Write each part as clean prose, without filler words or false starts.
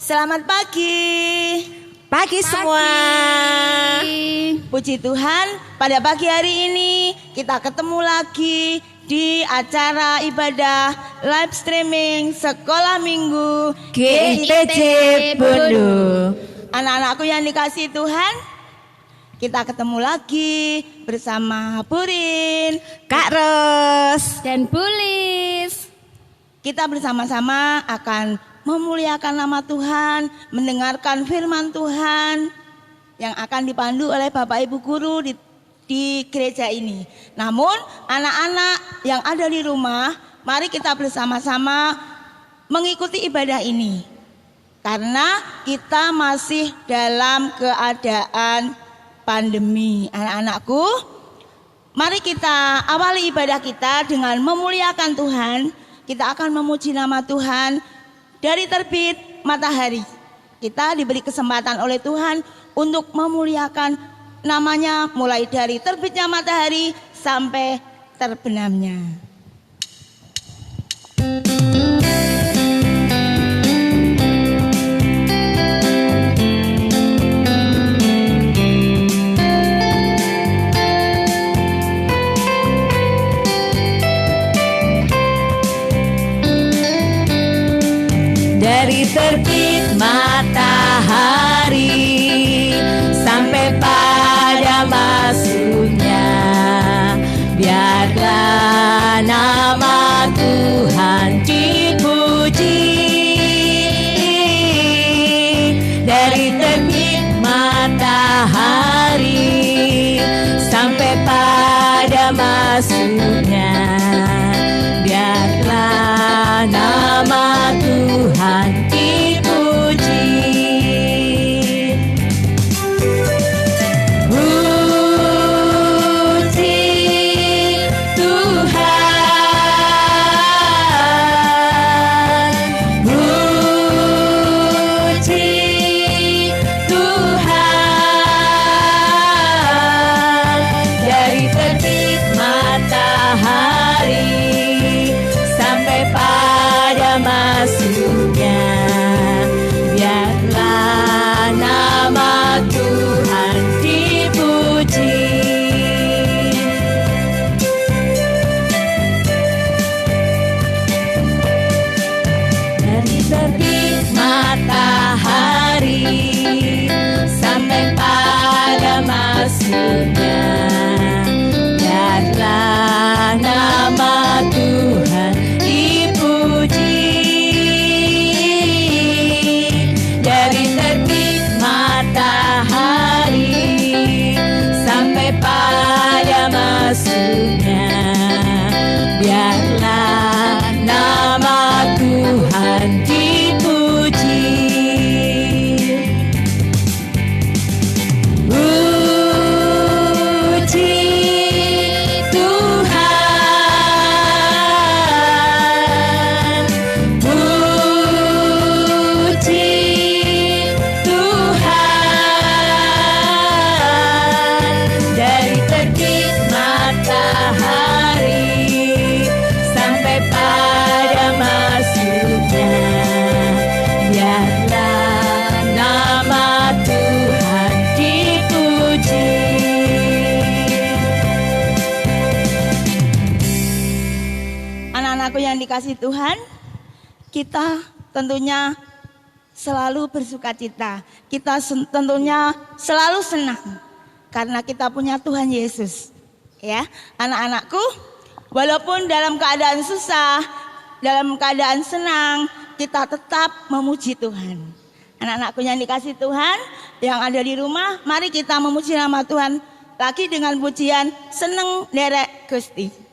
Selamat pagi. Pagi semua. Puji Tuhan, pada pagi hari ini kita ketemu lagi di acara ibadah live streaming Sekolah Minggu GITJ Bondo. Anak-anakku yang dikasihi Tuhan, kita ketemu lagi bersama Burin, Kak Ros, dan Bulis. Kita bersama-sama akan memuliakan nama Tuhan, mendengarkan firman Tuhan yang akan dipandu oleh Bapak Ibu Guru di gereja ini. Namun anak-anak yang ada di rumah, mari kita bersama-sama mengikuti ibadah ini. Karena kita masih dalam keadaan pandemi. Anak-anakku, mari kita awali ibadah kita dengan memuliakan Tuhan. Kita akan memuji nama Tuhan dari terbit matahari. Kita diberi kesempatan oleh Tuhan untuk memuliakan namanya mulai dari terbitnya matahari sampai terbenamnya. dari terbit matahari sampai pada masuknya, biarlah nama Tuhan dipuji. Dari terbit matahari sampai pada masuknya, biarlah nama Tuhan dipuji. Puji Tuhan, puji Tuhan. Dari terbit matahari sampai pada masuknya, biarlah nama Tuhan dipuji. Dari terbit matahari sampai pada masuknya, biarlah nama Tuhan dipuji. Dari terbit matahari sampai pada masuknya, biarlah nama Tuhan dipuji. Puji Tuhan, puji Tuhan. Dari terbit matahari sampai pada masuknya, biarlah nama Tuhan dipuji. Anak-anakku yang dikasihi Tuhan, kita tentunya selalu bersuka cita. Kita tentunya selalu senang karena kita punya Tuhan Yesus. Ya, anak-anakku, walaupun dalam keadaan susah, dalam keadaan senang, kita tetap memuji Tuhan. Anak-anakku yang dikasihi Tuhan, yang ada di rumah, mari kita memuji nama Tuhan lagi dengan pujian Seneng Derek Gusti.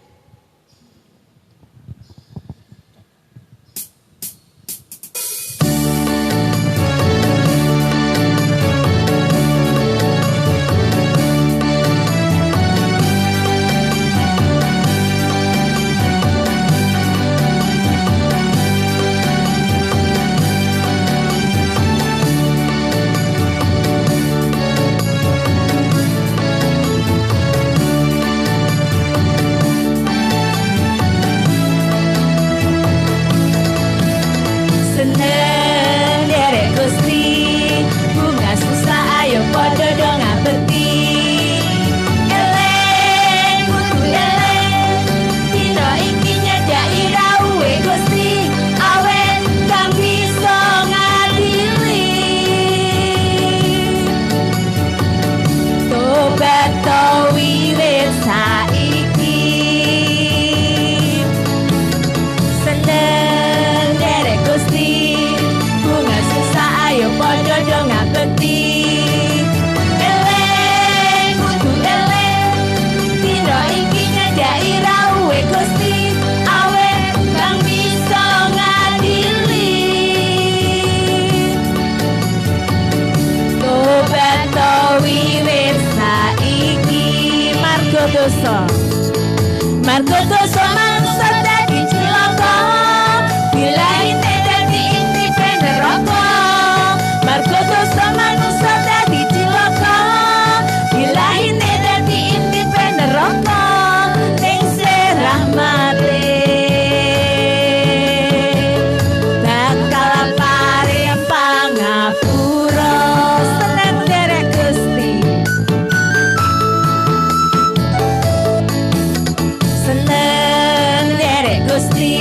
dosa. Margo dosa manungsa dadi cilaka, dilaine dadi intipe neraka. Margo dosa manungsa dadi cilaka, dilaine dadi intipe neraka. Ning rahmate bakal paring pangapura. Seneng derek Gusti, seneng derek Gusti.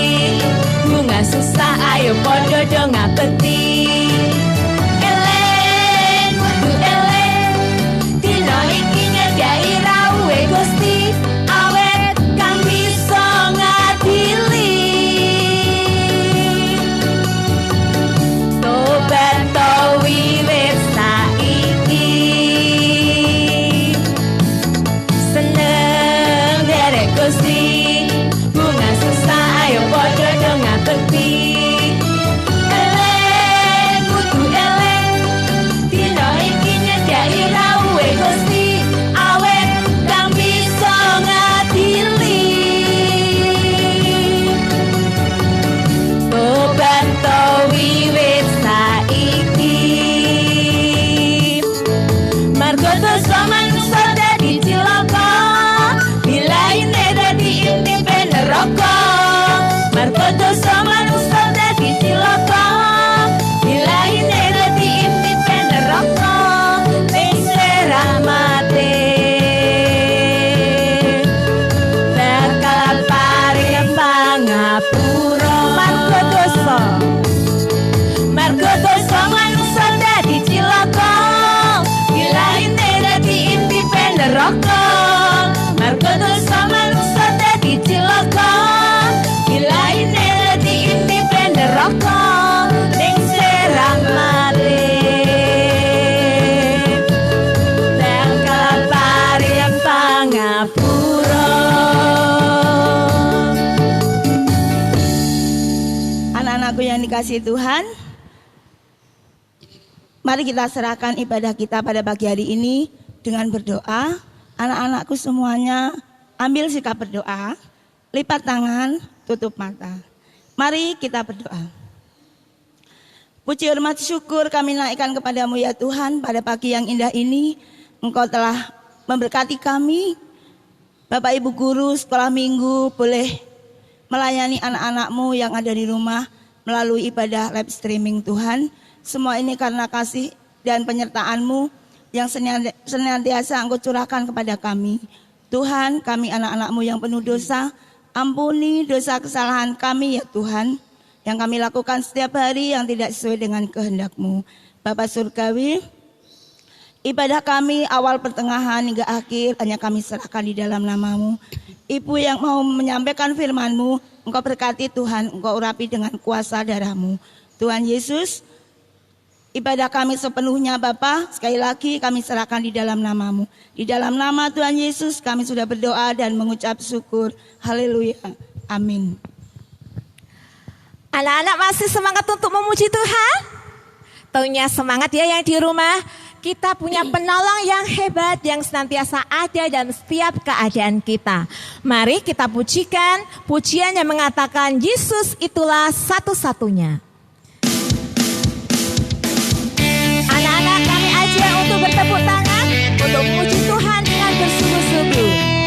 Bunga susah ayo podo do ngabekti. Eleng kudu eleng, dina iki nyediai rawuhe Gusti. Awet kang bisa ngadili. Tobat to wiwit saiki. Seneng derek Gusti. Bunga susah ayo podo do ngabekti. Eleng kudu eleng, dina iki nyediai rawuhe Gusti. Awet kang bisa ngadili. Tobat to wiwit saiki. Margo dosa manungsa dadi cilaka, dilaine dadi intipe neraka. Margo dosa manungsa dadi cilaka, dilaine dadi intipe neraka. Ning rahmate bakal paring pangapura. Margo dosa, margo dosa manungsa dadi cilaka, dilaine dadi intipe neraka. Margo dosa manungsa dadi cilaka, dilaine dadi intipe neraka. Ning rahmate bakal paring pangapura. Anak-anakku yang dikasihi Tuhan, mari kita serahkan ibadah kita pada pagi hari ini dengan berdoa. Anak-anakku semuanya ambil sikap berdoa, lipat tangan, tutup mata. Mari kita berdoa. Puji hormat syukur kami naikkan kepadamu ya Tuhan, pada pagi yang indah ini Engkau telah memberkati kami. Bapak Ibu guru sekolah minggu boleh melayani anak-anakmu yang ada di rumah melalui ibadah live streaming Tuhan. Semua ini karena kasih dan penyertaan-Mu yang senantiasa Engkau curahkan kepada kami. Tuhan, kami anak-anak-Mu yang penuh dosa, ampuni dosa kesalahan kami ya Tuhan, yang kami lakukan setiap hari yang tidak sesuai dengan kehendak-Mu. Bapa Surgawi, ibadah kami awal pertengahan hingga akhir hanya kami serahkan di dalam nama-Mu. Ibu yang mau menyampaikan firman-Mu, Engkau berkati Tuhan, Engkau urapi dengan kuasa darah-Mu. Tuhan Yesus, ibadah kami sepenuhnya Bapa, sekali lagi kami serahkan di dalam nama-Mu. Di dalam nama Tuhan Yesus kami sudah berdoa dan mengucap syukur. Haleluya. Amin. Anak-anak masih semangat untuk memuji Tuhan? Tentunya semangat ya yang di rumah. Kita punya penolong yang hebat yang senantiasa ada dalam setiap keadaan kita. Mari kita pujikan pujian yang mengatakan Yesus itulah satu-satunya. Anak-anak kami ajak untuk bertepuk tangan untuk memuji Tuhan dengan bersungguh-sungguh.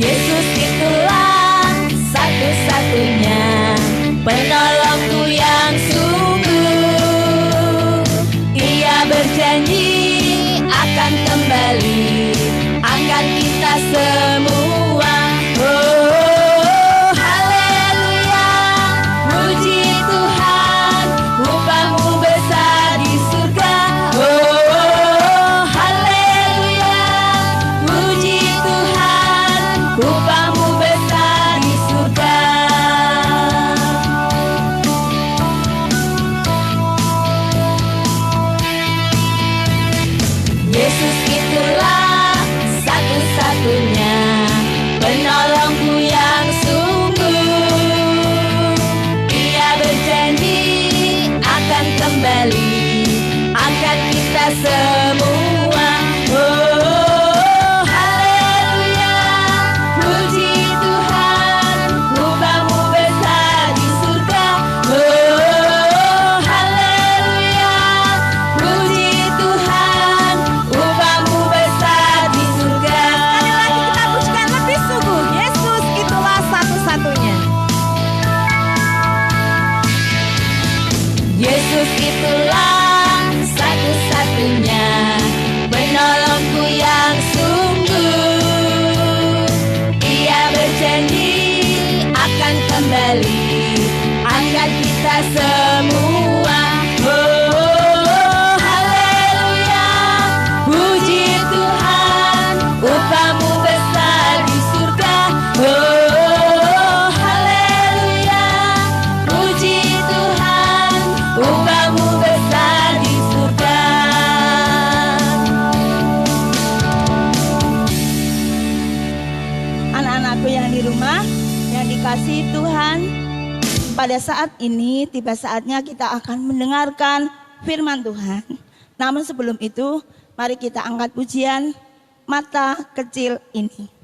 Yesus itulah satu-satunya penolongku yang sungguh. Ia berjanji akan kembali, akan kita semua. Oh, haleluya, puji Tuhan, upahmu besar di surga. Oh, haleluya, puji Tuhan, upahmu besar di surga. Yesus itulah satu-satunya penolongku yang sungguh. semua. Oh, haleluya, puji Tuhan, upahmu besar di surga. Oh, haleluya, puji Tuhan, upahmu besar di surga. Sekali lagi kita pujikan lebih sungguh, Yesus itulah satu-satunya. Yesus itulah satu-satunya penolongku yang sungguh. Ia berjanji akan kembali, akan kita semua. Oh, haleluya, puji Tuhan, upahmu besar di surga. Oh, haleluya, puji Tuhan, upahmu besar di surga. Anak-anakku yang di rumah, yang dikasihi Tuhan, pada saat ini tiba saatnya kita akan mendengarkan firman Tuhan. Namun sebelum itu, mari kita angkat pujian Mata Kecil Ini.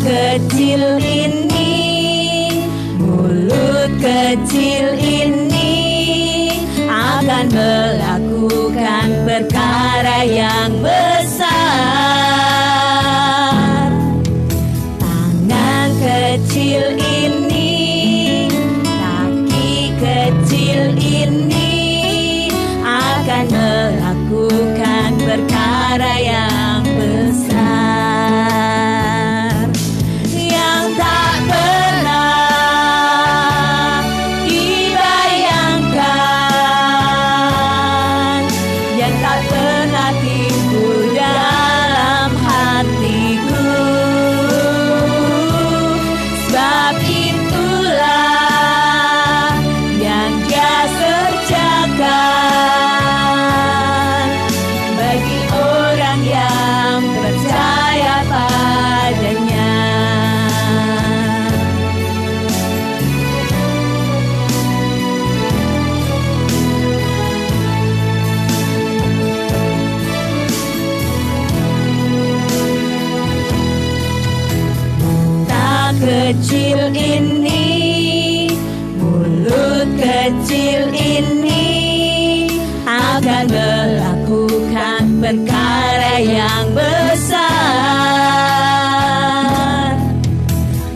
Kecil ini, mulut kecil ini akan melakukan perkara yang besar. Tangan kecil ini, kaki kecil ini akan melakukan perkara yang besar. Kecil ini, mulut kecil ini akan melakukan perkara yang besar.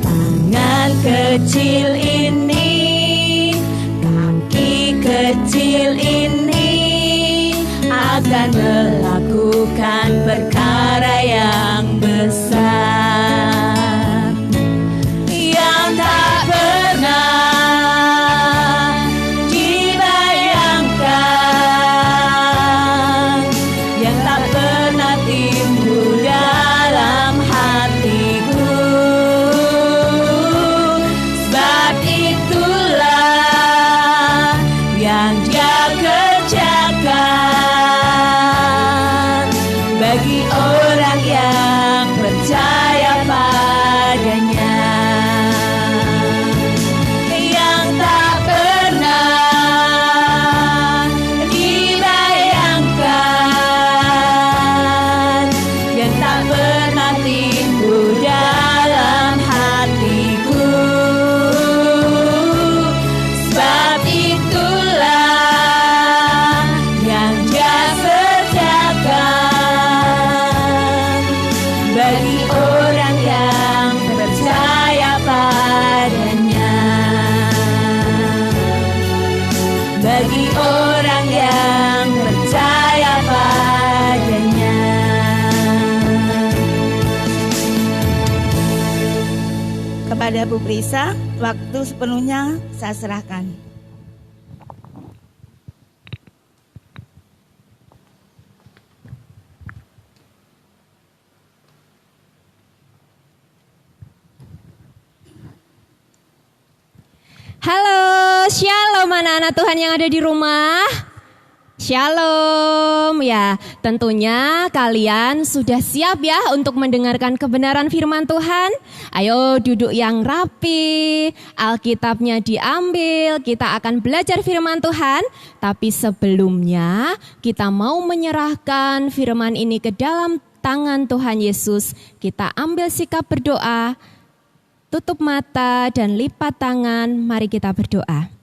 Tangan kecil ini, kaki kecil ini akan melakukan perkara yang besar. Kepada Bu Prisa, waktu sepenuhnya saya serahkan. Shalom anak-anak Tuhan yang ada di rumah. Shalom ya, tentunya kalian sudah siap ya untuk mendengarkan kebenaran firman Tuhan. Ayo duduk yang rapi, Alkitabnya diambil, kita akan belajar firman Tuhan. Tapi sebelumnya kita mau menyerahkan firman ini ke dalam tangan Tuhan Yesus. Kita ambil sikap berdoa, tutup mata dan lipat tangan, mari kita berdoa.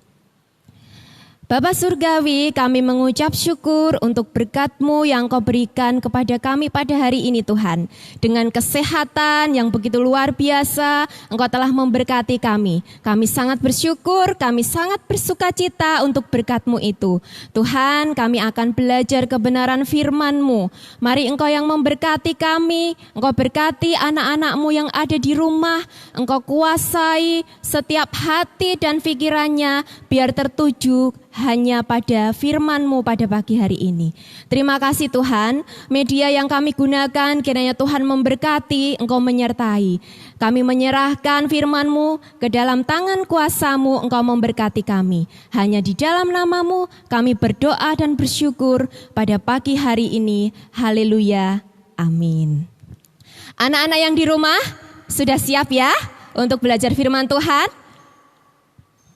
Bapa Surgawi, kami mengucap syukur untuk berkat-Mu yang Kau berikan kepada kami pada hari ini Tuhan. Dengan kesehatan yang begitu luar biasa, Engkau telah memberkati kami. Kami sangat bersyukur, kami sangat bersuka cita untuk berkat-Mu itu. Tuhan, kami akan belajar kebenaran firman-Mu. Mari Engkau yang memberkati kami, Engkau berkati anak-anak-Mu yang ada di rumah, Engkau kuasai setiap hati dan pikirannya, biar tertuju hanya pada firman-Mu pada pagi hari ini. Terima kasih Tuhan, media yang kami gunakan kiranya Tuhan memberkati, Engkau menyertai. Kami menyerahkan firman-Mu ke dalam tangan kuasa-Mu, Engkau memberkati kami. Hanya di dalam nama-Mu kami berdoa dan bersyukur pada pagi hari ini. Haleluya, amin. Anak-anak yang di rumah sudah siap ya untuk belajar firman Tuhan?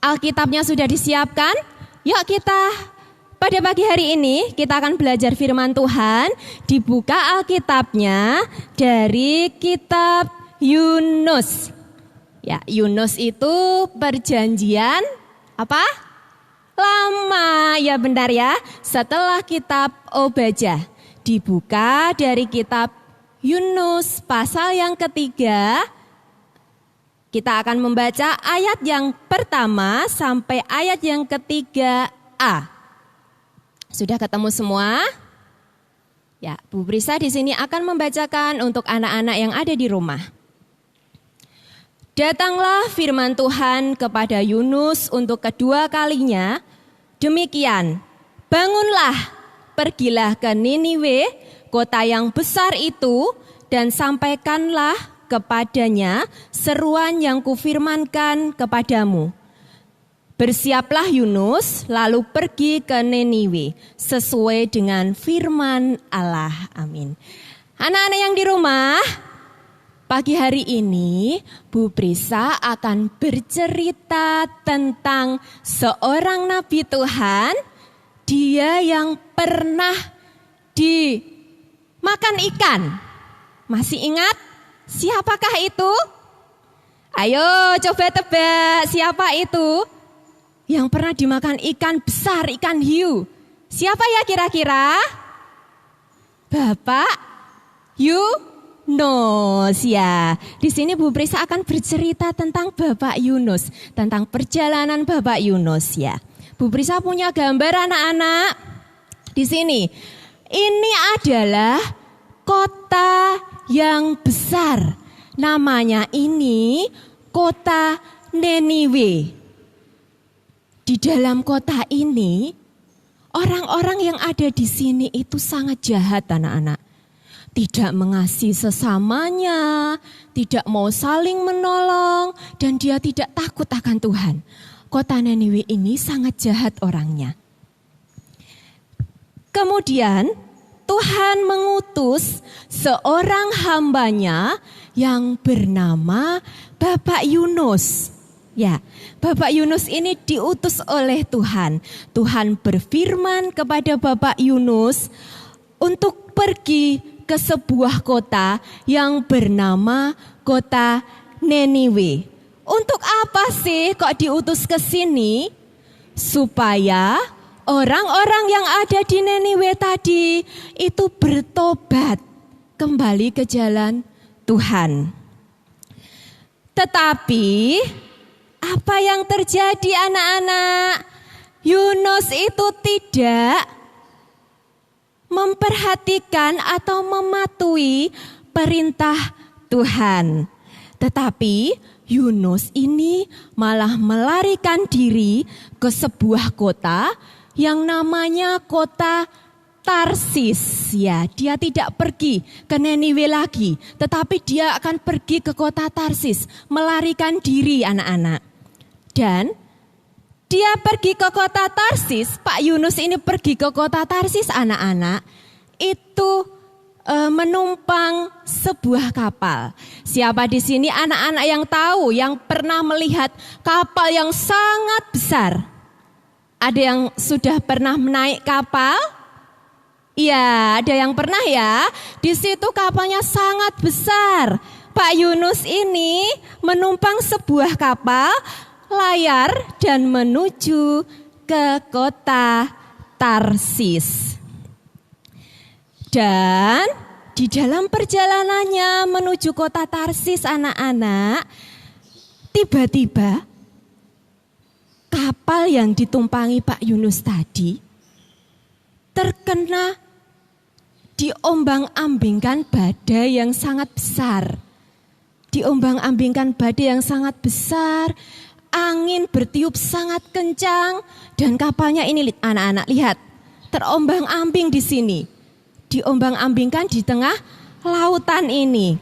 Alkitabnya sudah disiapkan? Yuk kita pada pagi hari ini kita akan belajar firman Tuhan. Dibuka Alkitabnya dari kitab Yunus. Ya, Yunus itu perjanjian apa? Lama, ya benar ya. Setelah kitab Obadiah. Dibuka dari kitab Yunus pasal yang ketiga. Kita akan membaca ayat yang pertama sampai ayat yang ketiga A. Sudah ketemu semua? Ya, Bu Brisa di sini akan membacakan untuk anak-anak yang ada di rumah. Datanglah firman Tuhan kepada Yunus untuk kedua kalinya. Demikian, bangunlah, pergilah ke Niniwe, kota yang besar itu, dan sampaikanlah kepadanya seruan yang kufirmankan kepadamu. Bersiaplah Yunus, lalu pergi ke Niniwe sesuai dengan firman Allah. Amin. Anak-anak yang di rumah, pagi hari ini Bu Brisa akan bercerita tentang seorang nabi Tuhan. Dia yang pernah dimakan ikan. Masih ingat? Siapakah itu? Ayo coba tebak, siapa itu? Yang pernah dimakan ikan besar, ikan hiu. Siapa ya kira-kira? Bapak Yunus ya. Di sini Bu Prisa akan bercerita tentang Bapak Yunus, tentang perjalanan Bapak Yunus ya. Bu Prisa punya gambar anak-anak. Di sini. Ini adalah kota yang besar, namanya ini kota Niniwe. Di dalam kota ini, orang-orang yang ada di sini itu sangat jahat anak-anak. Tidak mengasihi sesamanya, tidak mau saling menolong, dan dia tidak takut akan Tuhan. Kota Niniwe ini sangat jahat orangnya. Kemudian Tuhan mengutus seorang hambanya yang bernama Bapak Yunus. Ya, Bapak Yunus ini diutus oleh Tuhan. Tuhan berfirman kepada Bapak Yunus untuk pergi ke sebuah kota yang bernama kota Niniwe. Untuk apa sih kok diutus ke sini? Supaya orang-orang yang ada di Niniwe tadi itu bertobat kembali ke jalan Tuhan. Tetapi apa yang terjadi anak-anak? Yunus itu tidak memperhatikan atau mematuhi perintah Tuhan. Tetapi Yunus ini malah melarikan diri ke sebuah kota yang namanya kota Tarsis. Ya, dia tidak pergi ke Niniwe lagi, tetapi dia akan pergi ke kota Tarsis, melarikan diri anak-anak. Dan dia pergi ke kota Tarsis, Pak Yunus ini pergi ke kota Tarsis anak-anak, itu menumpang sebuah kapal. Siapa di sini anak-anak yang tahu, yang pernah melihat kapal yang sangat besar? Ada yang sudah pernah menaik kapal? Iya, ada yang pernah ya. Di situ kapalnya sangat besar. Pak Yunus ini menumpang sebuah kapal layar dan menuju ke kota Tarsis. Dan di dalam perjalanannya menuju kota Tarsis anak-anak, tiba-tiba kapal yang ditumpangi Pak Yunus tadi terkena diombang-ambingkan badai yang sangat besar. Diombang-ambingkan badai yang sangat besar, angin bertiup sangat kencang, dan kapalnya ini anak-anak lihat, terombang-ambing di sini. Diombang-ambingkan di tengah lautan ini.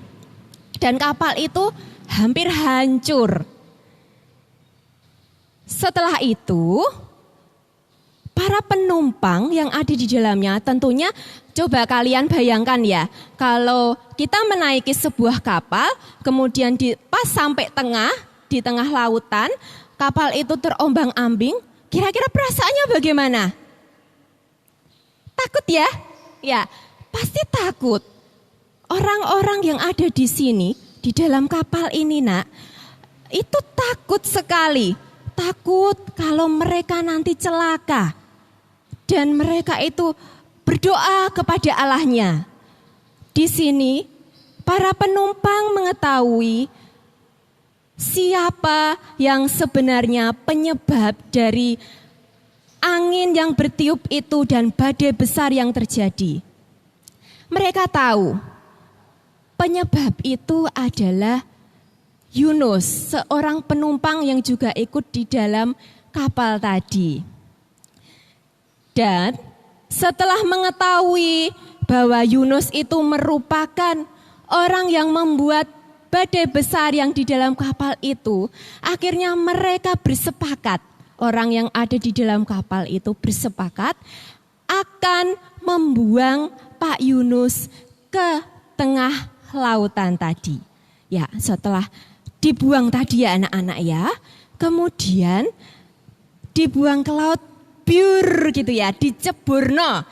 Dan kapal itu hampir hancur. Setelah itu, para penumpang yang ada di dalamnya tentunya coba kalian bayangkan ya. Kalau kita menaiki sebuah kapal, kemudian pas sampai di tengah lautan, kapal itu terombang-ambing, kira-kira perasaannya bagaimana? Takut ya? Ya, pasti takut. Orang-orang yang ada di sini, di dalam kapal ini nak, itu takut sekali. Takut kalau mereka nanti celaka. Dan mereka itu berdoa kepada Allahnya. Di sini, para penumpang mengetahui siapa yang sebenarnya penyebab dari angin yang bertiup itu dan badai besar yang terjadi. Mereka tahu penyebab itu adalah Yunus, seorang penumpang yang juga ikut di dalam kapal tadi. Dan setelah mengetahui bahwa Yunus itu merupakan orang yang membuat badai besar yang di dalam kapal itu, akhirnya mereka bersepakat. Orang yang ada di dalam kapal itu bersepakat akan membuang Pak Yunus ke tengah lautan tadi. Ya, setelah dibuang tadi ya anak-anak ya, kemudian dibuang ke laut, biur gitu ya, diceburno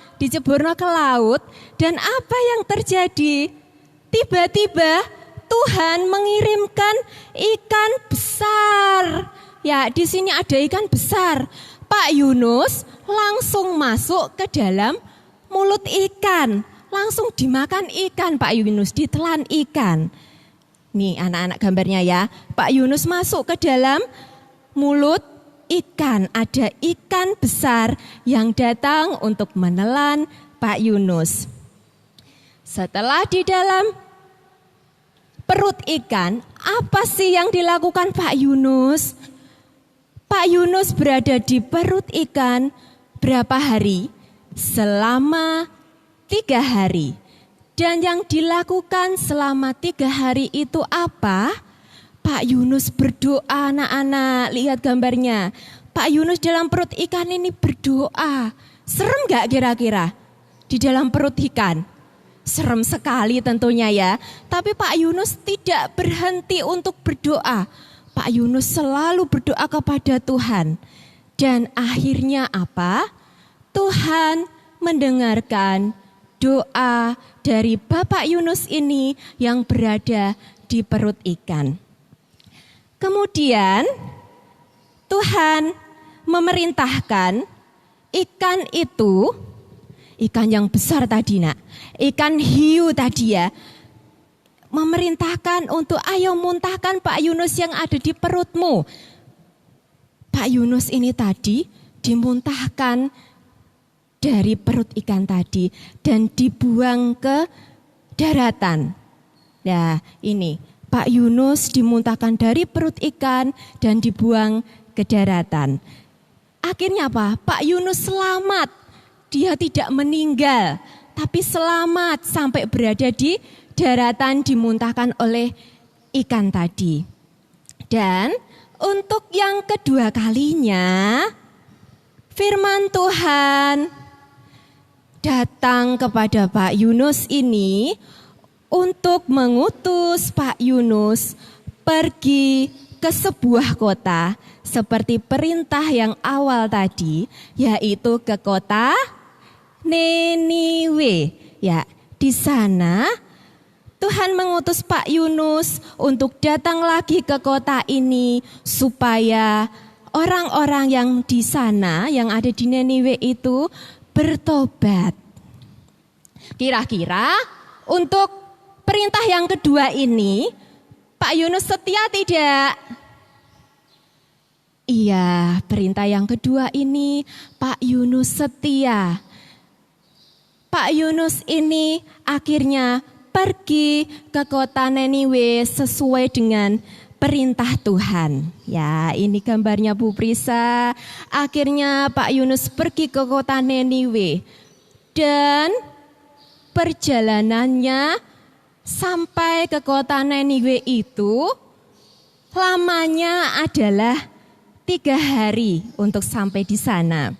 ke laut. Dan apa yang terjadi? Tiba-tiba Tuhan mengirimkan ikan besar. Ya, di sini ada ikan besar. Pak Yunus langsung masuk ke dalam mulut ikan. Langsung dimakan ikan Pak Yunus, ditelan ikan. Nih anak-anak gambarnya ya. Pak Yunus masuk ke dalam mulut ikan. Ada ikan besar yang datang untuk menelan Pak Yunus. Setelah di dalam perut ikan, apa sih yang dilakukan Pak Yunus? Pak Yunus berada di perut ikan berapa hari? Selama 3 hari. Dan yang dilakukan selama 3 hari itu apa? Pak Yunus berdoa anak-anak, lihat gambarnya. Pak Yunus dalam perut ikan ini berdoa. Serem gak kira-kira di dalam perut ikan? Serem sekali tentunya ya. Tapi Pak Yunus tidak berhenti untuk berdoa. Pak Yunus selalu berdoa kepada Tuhan. Dan akhirnya apa? Tuhan mendengarkan doa dari Bapak Yunus ini yang berada di perut ikan. Kemudian Tuhan memerintahkan ikan itu, ikan yang besar tadi nak, ikan hiu tadi ya, memerintahkan untuk ayo muntahkan Pak Yunus yang ada di perutmu. Pak Yunus ini tadi dimuntahkan dari perut ikan tadi dan dibuang ke daratan. Nah ini Pak Yunus dimuntahkan dari perut ikan dan dibuang ke daratan. Akhirnya apa? Pak Yunus selamat. Dia tidak meninggal, tapi selamat sampai berada di daratan dimuntahkan oleh ikan tadi. Dan Untuk yang kedua kalinya, firman Tuhan datang kepada Pak Yunus ini untuk mengutus Pak Yunus pergi ke sebuah kota seperti perintah yang awal tadi, yaitu ke kota Niniwe. Ya, di sana Tuhan mengutus Pak Yunus untuk datang lagi ke kota ini supaya orang-orang yang di sana, yang ada di Niniwe itu bertobat. Kira-kira untuk perintah yang kedua ini, Pak Yunus setia tidak? Iya, perintah yang kedua ini Pak Yunus setia. Pak Yunus ini akhirnya pergi ke kota Niniwe sesuai dengan perintah Tuhan. Ya, ini gambarnya Bu Prisa. Akhirnya Pak Yunus pergi ke kota Niniwe. Dan perjalanannya sampai ke kota Niniwe itu lamanya adalah 3 hari untuk sampai di sana.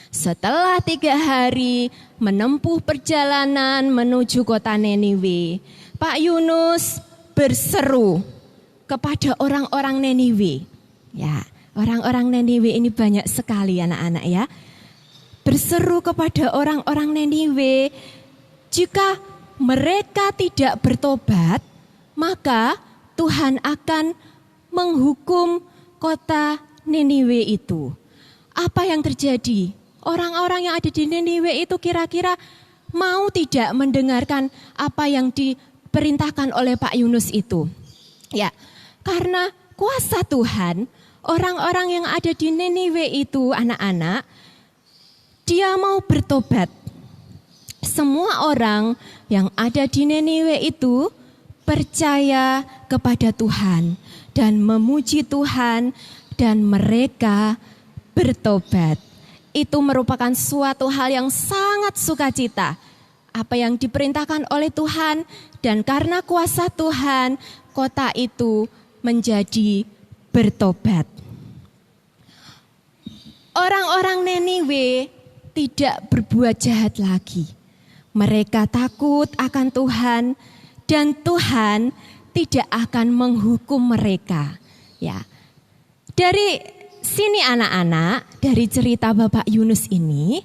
Setelah 3 hari menempuh perjalanan menuju kota Niniwe, Pak Yunus berseru kepada orang-orang Niniwe. Ya, orang-orang Niniwe ini banyak sekali anak-anak ya. Berseru kepada orang-orang Niniwe, jika mereka tidak bertobat, maka Tuhan akan menghukum kota Niniwe itu. Apa yang terjadi? Orang-orang yang ada di Niniwe itu kira-kira mau tidak mendengarkan apa yang diperintahkan oleh Pak Yunus itu. Ya, karena kuasa Tuhan, orang-orang yang ada di Niniwe itu anak-anak, dia mau bertobat. Semua orang yang ada di Niniwe itu percaya kepada Tuhan dan memuji Tuhan dan mereka bertobat. Itu merupakan suatu hal yang sangat sukacita. Apa yang diperintahkan oleh Tuhan dan karena kuasa Tuhan, kota itu menjadi bertobat. Orang-orang Niniwe tidak berbuat jahat lagi. Mereka takut akan Tuhan dan Tuhan tidak akan menghukum mereka. Ya. Dari sini anak-anak, dari cerita Bapak Yunus ini,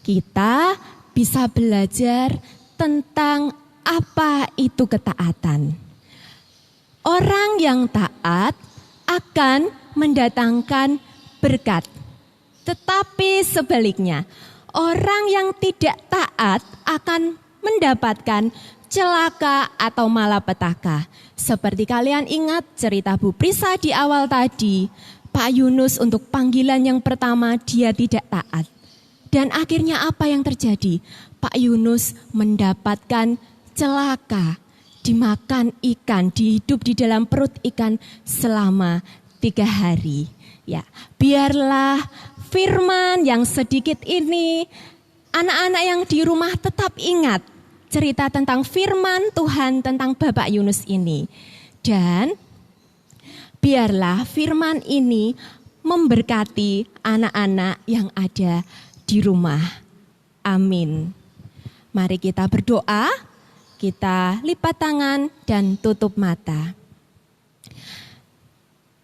kita bisa belajar tentang apa itu ketaatan. Orang yang taat akan mendatangkan berkat. Tetapi sebaliknya, orang yang tidak taat akan mendapatkan celaka atau malapetaka. Seperti kalian ingat cerita Bu Prisa di awal tadi, Pak Yunus untuk panggilan yang pertama dia tidak taat. Dan akhirnya apa yang terjadi? Pak Yunus mendapatkan celaka, dimakan ikan, dihidup di dalam perut ikan selama 3 hari. Ya, biarlah firman yang sedikit ini, anak-anak yang di rumah tetap ingat cerita tentang firman Tuhan tentang Bapak Yunus ini. Dan biarlah firman ini memberkati anak-anak yang ada di rumah. Amin. Mari kita berdoa, kita lipat tangan dan tutup mata.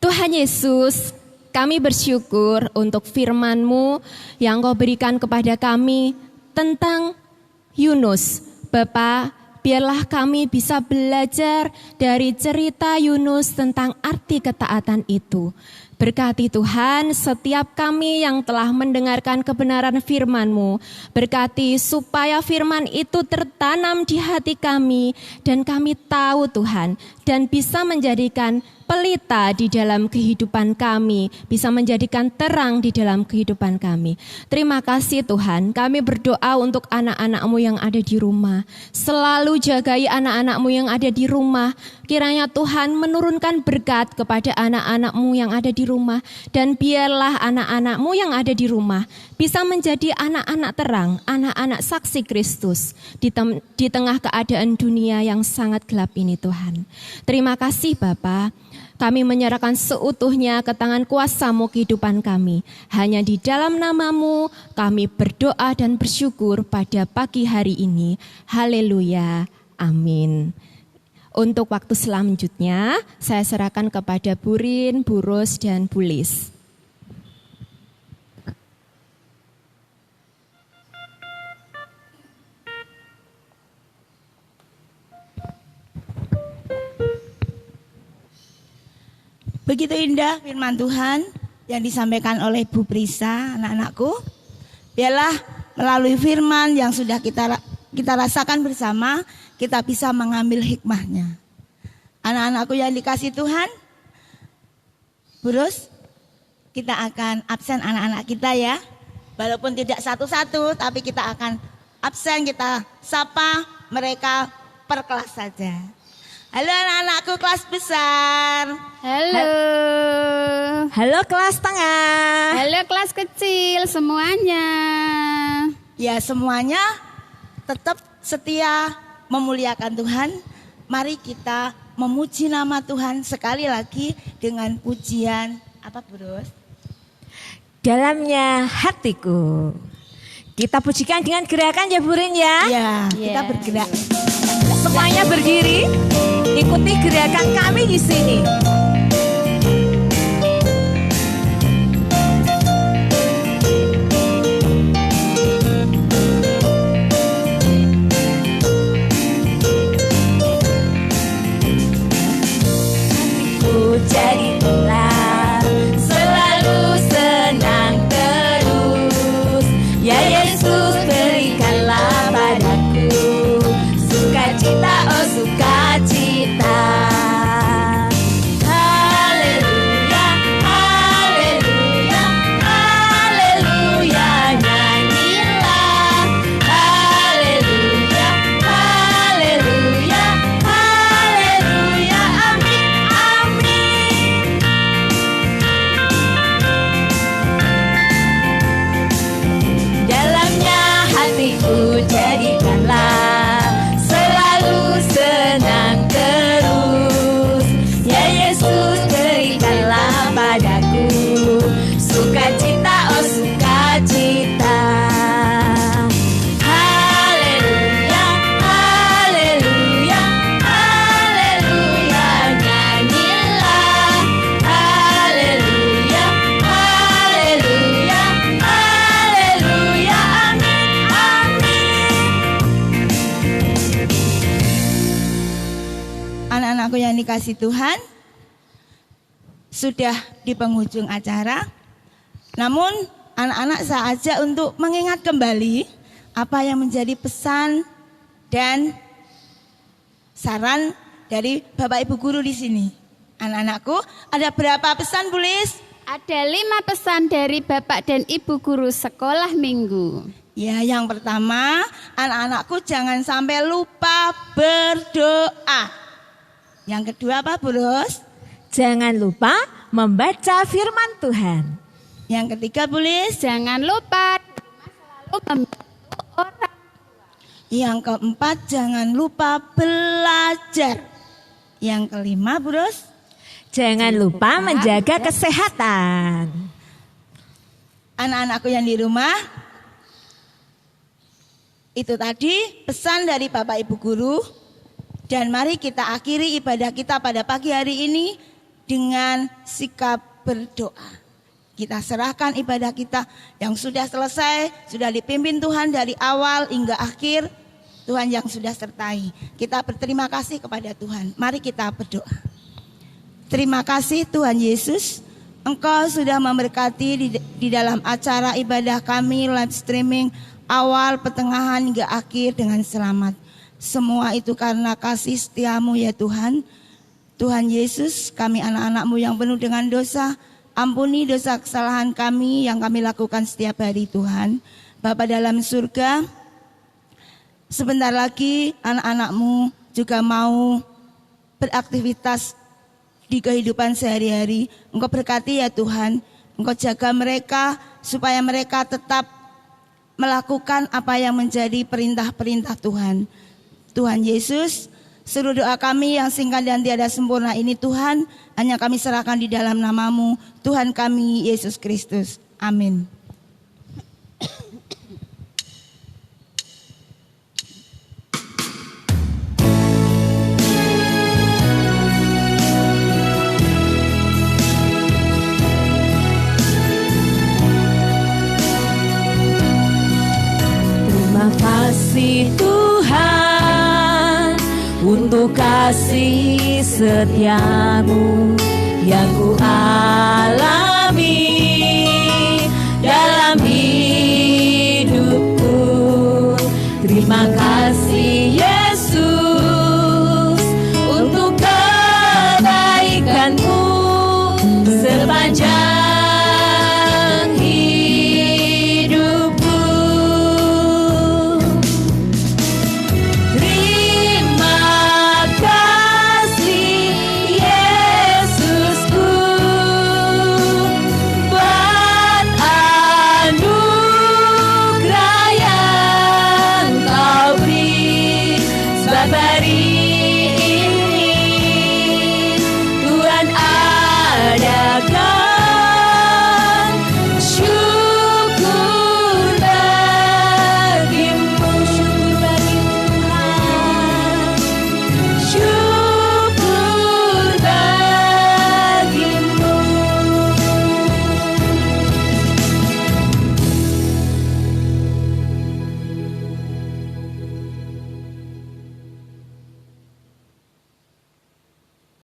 Tuhan Yesus, kami bersyukur untuk firman-Mu yang Kau berikan kepada kami tentang Yunus. Bapa, biarlah kami bisa belajar dari cerita Yunus tentang arti ketaatan itu. Berkati Tuhan setiap kami yang telah mendengarkan kebenaran firman-Mu. Berkati supaya firman itu tertanam di hati kami dan kami tahu Tuhan dan bisa menjadikan pelita di dalam kehidupan kami, bisa menjadikan terang di dalam kehidupan kami. Terima kasih Tuhan, kami berdoa untuk anak-anak-Mu yang ada di rumah. Selalu jagai anak-anak-Mu yang ada di rumah. Kiranya Tuhan menurunkan berkat kepada anak-anak-Mu yang ada di rumah. Dan biarlah anak-anak-Mu yang ada di rumah bisa menjadi anak-anak terang, anak-anak saksi Kristus di tengah keadaan dunia yang sangat gelap ini Tuhan. Terima kasih Bapa. Kami menyerahkan seutuhnya ke tangan kuasa-Mu kehidupan kami. Hanya di dalam nama-Mu kami berdoa dan bersyukur pada pagi hari ini. Haleluya. Amin. Untuk waktu selanjutnya, saya serahkan kepada Burin, Burus, dan Bulis. Begitu indah firman Tuhan yang disampaikan oleh Bu Prisa, anak-anakku. Biarlah melalui firman yang sudah kita rasakan bersama, kita bisa mengambil hikmahnya. Anak-anakku yang dikasih Tuhan, Burus, kita akan absen anak-anak kita ya. Walaupun tidak satu-satu, tapi kita akan absen, kita sapa mereka per kelas saja. Halo anak-anakku kelas besar. Halo. Halo kelas tengah. Halo kelas kecil semuanya. Ya semuanya tetap setia memuliakan Tuhan. Mari kita memuji nama Tuhan sekali lagi dengan pujian apa Bros? Dalamnya hatiku. Kita pujikan dengan gerakan ya Burin ya. Ya, kita Yes. bergerak. Semuanya berdiri, ikuti gerakan kami di sini. Hatiku jadi tenang, selalu senang terus. Ya Yesus berikanlah padaku sukacita, oh sukacita. Haleluya, haleluya, haleluya, nyanyilah. Haleluya, haleluya, haleluya, amin, amin. Dalamnya hatiku jadikanlah selalu senang terus. Ya Yesus berikanlah padaku sukacita, oh sukacita. Haleluya, haleluya, haleluya, nyanyilah. Haleluya, haleluya, haleluya, amin, amin. Anak-anakku yang dikasih Tuhan, sudah di penghujung acara. Namun anak-anak saya ajak untuk mengingat kembali apa yang menjadi pesan dan saran dari Bapak Ibu Guru di sini. Anak-anakku, ada berapa pesan Bulis? Ada 5 pesan dari Bapak dan Ibu Guru sekolah minggu. Ya, yang pertama, anak-anakku jangan sampai lupa berdoa. Yang kedua apa, Bros? Jangan lupa membaca firman Tuhan. Yang ketiga, Bulis? Jangan lupa selalu membantu orang. Yang keempat, jangan lupa belajar. Yang kelima, Bros? Jangan lupa menjaga kesehatan. Anak-anakku yang di rumah, itu tadi pesan dari Bapak Ibu Guru. Dan mari kita akhiri ibadah kita pada pagi hari ini dengan sikap berdoa. Kita serahkan ibadah kita yang sudah selesai, sudah dipimpin Tuhan dari awal hingga akhir. Tuhan yang sudah sertai. Kita berterima kasih kepada Tuhan. Mari kita berdoa. Terima kasih Tuhan Yesus. Engkau sudah memberkati di dalam acara ibadah kami live streaming awal, pertengahan hingga akhir dengan selamat. Semua itu karena kasih setiamu ya Tuhan. Tuhan Yesus, kami anak-anakmu yang penuh dengan dosa, ampuni dosa kesalahan kami yang kami lakukan setiap hari Tuhan. Bapa dalam surga, sebentar lagi anak-anakmu juga mau beraktivitas di kehidupan sehari-hari. Engkau berkati ya Tuhan, Engkau jaga mereka supaya mereka tetap melakukan apa yang menjadi perintah-perintah Tuhan. Tuhan Yesus, Seluruh doa kami yang singkat dan tiada sempurna ini Tuhan, hanya kami serahkan di dalam nama-Mu, Tuhan kami Yesus Kristus. Amin. Terima kasih Tuhan untuk kasih setiamu yang ku alami dalam hidupku. Terima kasih Yesus